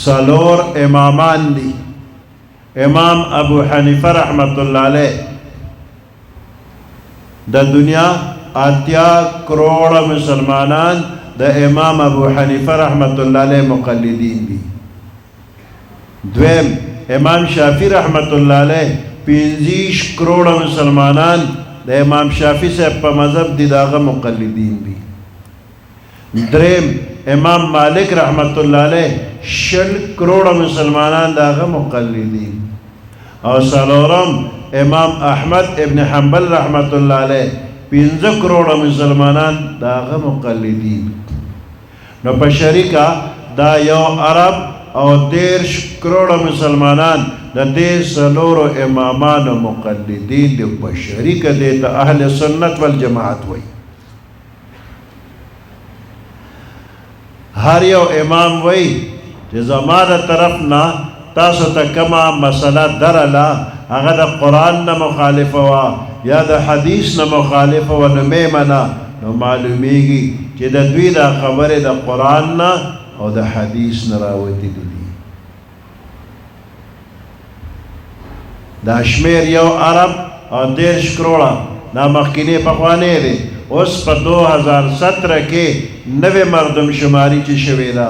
سلور امامان دی. امام ابو حنیفه رحمت اللہ علیہ دا دنیا 8 کروڑ مسلمانان دا امام ابو حنیفه رحمت اللہ علیہ مقلدین دی. دویم امام شافی رحمت اللہ علیہ 25 کروڑ مسلمانان دا امام شافی صاحب پا مذہب دی داغا مقلدین دی. دریم امام مالک رحمت اللہ علیہ 60 کروڑ مسلمانان داغا مقلدین. اور سلورم امام احمد ابن حنبل رحمت اللہ علیہ 15 کروڑ مسلمانان داغا مقلدین. نو پا شریکا دا یو عرب اور 13 کروڑ مسلمانان دا دے سلورو امامان و مقلدین دے پا شریکا دیتا اہل سنت والجماعت ہوئی. ہر یو امام وی کہ زمان طرفنا تاسو تا کما مسئلہ درلا اگر دا قرآن نا مخالف ہوا یا دا حدیث نا مخالف ہوا نو میمنا نو معلومیگی کہ دا دوی دا خبر دا قرآن نا او دا حدیث نا راوتی دی. دا شمیر یو عرب اور 13 کروڑا نا مخکینی پخوانے دے. اس پا 2017 کے 9 مردم شماری چی شوی دا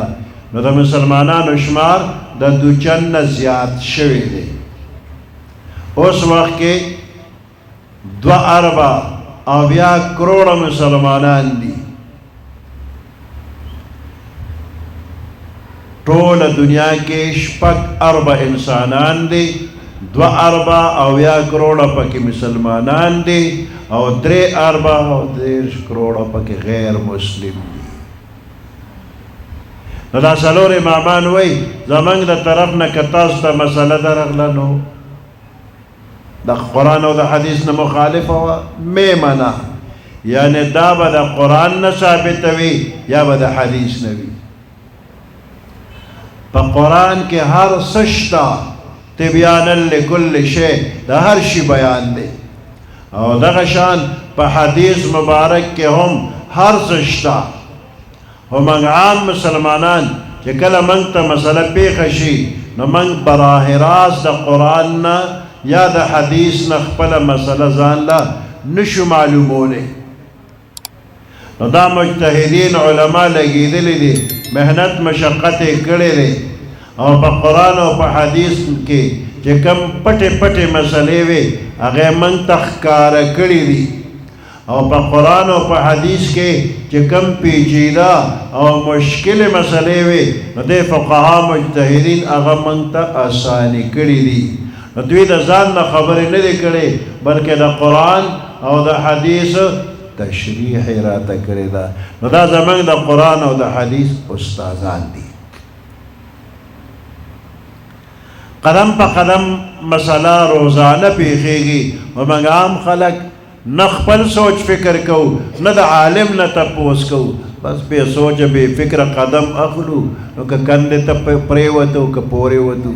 نو دا مسلمانان شمار دا 2 زیاد شوی دے. اس وقت کے 2 اربا او 20 کروڑ مسلمانان دی. طول دنیا کے 6 اربا انسانان دی. 2 اربا او 20 کروڑ پاکی مسلمانان دی او 3 اربا او 13 کروڑ پاکی غیر مسلم دی. نو دا سلور امامان وی زمانگ دا طرف نا کتاس تا مسئلہ دا رغلنو دا قرآن و دا حدیث نا مخالف ہوا میمنا یعنی دا با دا قرآن نا ثابت وی یا با دا حدیث نوی. پا قرآن کے ہر سشتا تبیانا لکل شے دا ہر شی بیان دے اور دا غشان پا حدیث مبارک کے ہم ہر سشتا ہم عام مسلمانان کہ کلا منگ تا مسئلہ پیخشی نو منگ براہ راست دا قرآن نا یا دا حدیث نا خپل مسئلہ زان لا نشو معلومونے. نو دا مجتہدین علماء لگی دلی دی محنت مشقت کڑے دی اور پا قرآن و پا حدیث کے کہ کم پٹے پٹے مسئلے وے اگر منگ تخکار کڑی دی اور پا قرآن و پا حدیث کے کہ کم پیچیدہ اور مشکل مسئلے وے دے فقہا مجتہدین اگر منگ تا آسانی کڑی دی. دوی دا زان نا خبری ندے کڑے بلکہ دا قرآن اور دا حدیث تشریح راتا کرے دا. دا زمان دا قرآن اور دا حدیث استازان دی. قدم پا قدم مسئلہ روزانہ پیخے گی ومنگ عام خلق نخپل سوچ فکر کو نہ دا عالم نہ تپوس کو بس بے سوچ بے فکر قدم اخلو نو کہ کندے تا پریوتو کہ پوریوتو.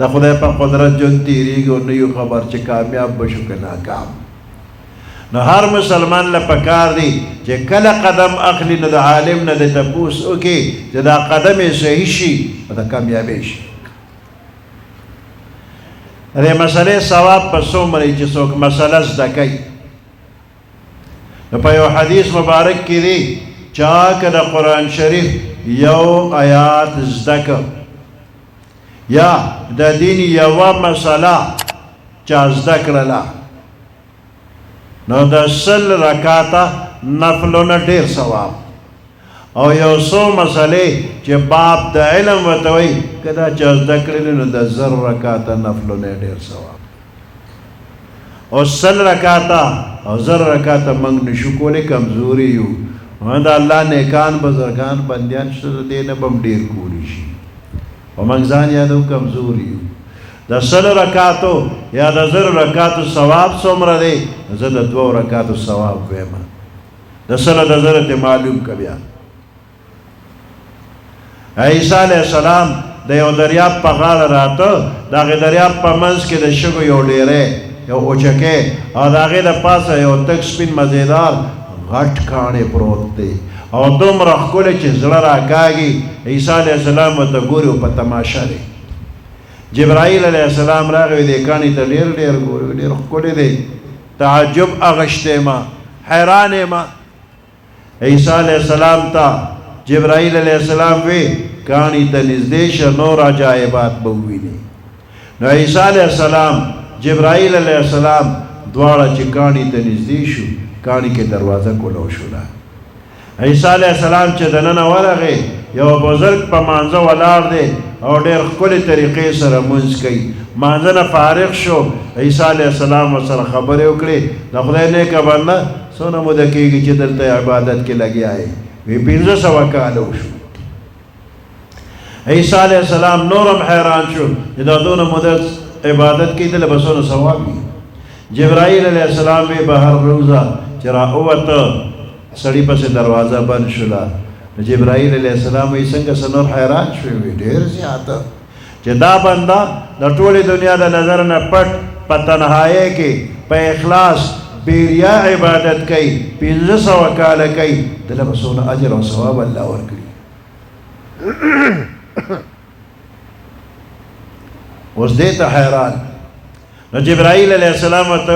دا خدای پا قدرت جن تیری گو نیو خبر چے کامیاب بشو کہ ناکام. نو ہر مسلمان لپکار دی چے کل قدم اخلی نو دا عالم نہ دا تپوس اوکی چے دا قدم صحیح شی دا کامیابی شی. رے مسئلے ثواب پا سومری چی سوک مسئلہ زدکی نو پا یو حدیث مبارک کی دی چاک دا قرآن شریف یو آیات زدک یا دا دین یو مسئلہ چا زدک رلا نو دا 100 رکاتا نفلونا دیر ثواب او یو سو مسئلے چی باب دا علم وطوئی کدا چاز دکرلنو دا 1000 رکاتا نفلو نے دیر ثواب او 100 رکاتا او 1000 رکاتا منگ نشکو لے کمزوری یو دا اللہ نیکان بزرگان بندیان شد دینا بم دیر کولی شی و منگ زان یادو کمزوری یو دا 100 رکاتو یا دا 1000 رکاتو ثواب سومر دے زد 2 رکاتو ثواب ویما دا 100 دا 1000 تے معلوم کبیان. عیسیٰ علیہ السلام دا یو دریاب پا غال راتو دا غی دریاب پا منز کے دا شگو یو لیرے یو اوچکے اور دا غی دا پاسا یو تک سپین مزیدار غٹ کھانے پروت دے او دومره ښکلی چې زړه راکاږي. عیسی علیه السلام ورته ګوري او په تماشه دی. جبرائیل علیه السلام راغی دې کاڼي ته ډېر ډېر ګوري ډېر ښکلی دی. تعجب اغشتی ما حیران ما. عیسی علیه السلام ته جبرائیل علیه السلام وی کاڼي ته نږدې شه نور عجایبات به وویني. نو عیسی علیه السلام جبرائیل علیه السلام دواړه چې کاڼي ته نږدې شو کاڼي کې دروازه کولو شوله. عیسی علیه السلام چې دننه ورغی یو بزرګ په مانځه ولاړ دی او ډېر ښکلې طریقې سره مونځ کوي. مانځه نه فارغ شو عیسی علیه السلام ورسره خبرې وکړې د خدای نیکه بنده څونه موده کېږي چې دلته عبادت کې لګیا یې؟ وی 1500 کاله وشو. عیسی علیه السلام نورم حیران شو چې دا دونه موده عبادت کې دله به څونه ثواب وي. جبرائیل علیه السلام وی بهر روزه چې راووته سړي پسې دروازه بند شوله. جبرائیل علیه السلام وی څنګه څه نور حیران شوی وي ډېر زیاته چې دا بنده د ټولې دنیا د نظر نه پټ په تنهایۍ کې په اخلاص بیریا عبادت کوي 1500 کاله کوي دله به څونه اجر او ثواب الله ورکړي. اوس دې ته حیران. نو جبرائیل علیه السلام ورته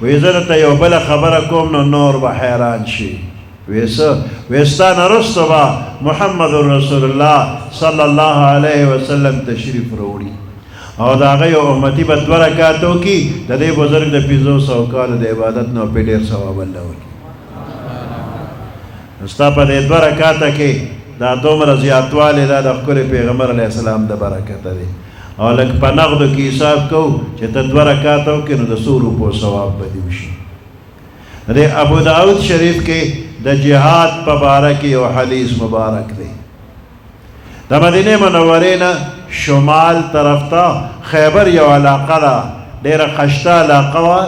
وی زه درته یو بله خبره کوم نو نور به حیران شي. وی څه؟ وی ستا نه وروسته به محمد رسول الله صلی الله علیه وسلم تشریف راوړي او د هغه یو امتي به 2 رکعات وکړي د دې بزرګ د 500 کالو د عبادت نه په ډېر ثواب الله ورکړي. ستا په دې 2 رکعاته کې دا دومره زیاتوالی دا د ښکلي پیغمبر علیه السلام د برکته دی. او لږ په نغدو کې حساب کوو چې ته 2 رکعاته وکړې نو د 100 روپو ثواب به دې وشي. د ابو داود شریف کې د جهاد په باره کې یو حدیث مبارک دی. د مدینې منورې نه شمال طرف ته خیبر یو علاقه ده ډېره خشته علاقه وه.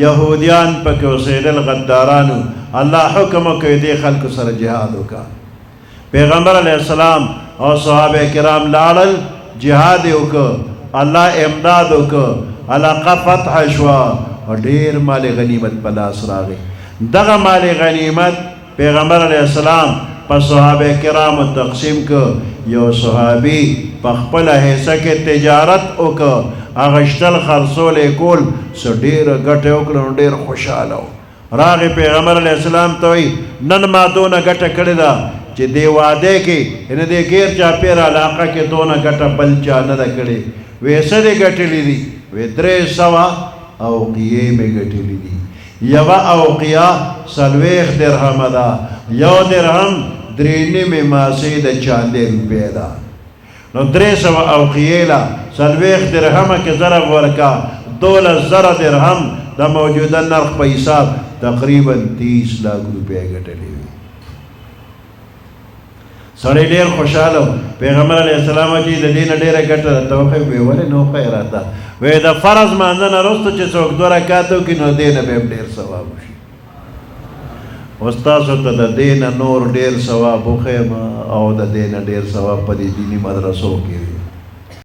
یهودیان پکې اوسېدل غدارانو. الله حکم وکړ دې خلکو سره جهاد وکړه. پیغمبر علیه السلام او صحابه کرام لاړل جهاد یې وکړ. الله امداد وکړ. علاقه فتح شوه او ډېر مال غنیمت په لاس راغی. دغه مال غنیمت پیغمبر علیه السلام په صحابه کرامو تقسیم کړ. یو صحابي په خپله حصه کې تجارت وکړ اغشتل خرڅول یې کول څه ډېره ګټه یې وکړه نو ډېر خوشحاله و. راغی پیغمبر علیه السلام ته وایي نن ما دونه ګټه کړې ده چې دې واده کې یعنې دې غیر چاپېره علاقه کې دونه ګټه بل چا نه ده کړې. وی څه دې ګټلي دي؟ وی 300 اوقیې مې ګټلي دي. یوه اوقیه 40 درهمه ده. یو درهم 3.5 ماسې د چاندې روپۍ ده. نو 300 اوقیې له 40 درهمه کې ضرب ورکه 12,000 درهم د موجوده نرخ په حساب تقریبا 30 लाख روپۍ ګټلې وي. سړی ډېر خوشحاله و. پیغمبر علیه السلام چې د دې نه ډېره ګټه راته وښیي ویې ولې نه وښیې راته؟ وایي د فرض مانځه نه وروسته چې څوک 2 رکعات وکړي نو دې نه به هم ډېر ثواب وشي. اوس تاسو ته د دې نه نور ډېر ثواب وښیم او د دې نه ډېر ثواب په دې دیني مدرسو کې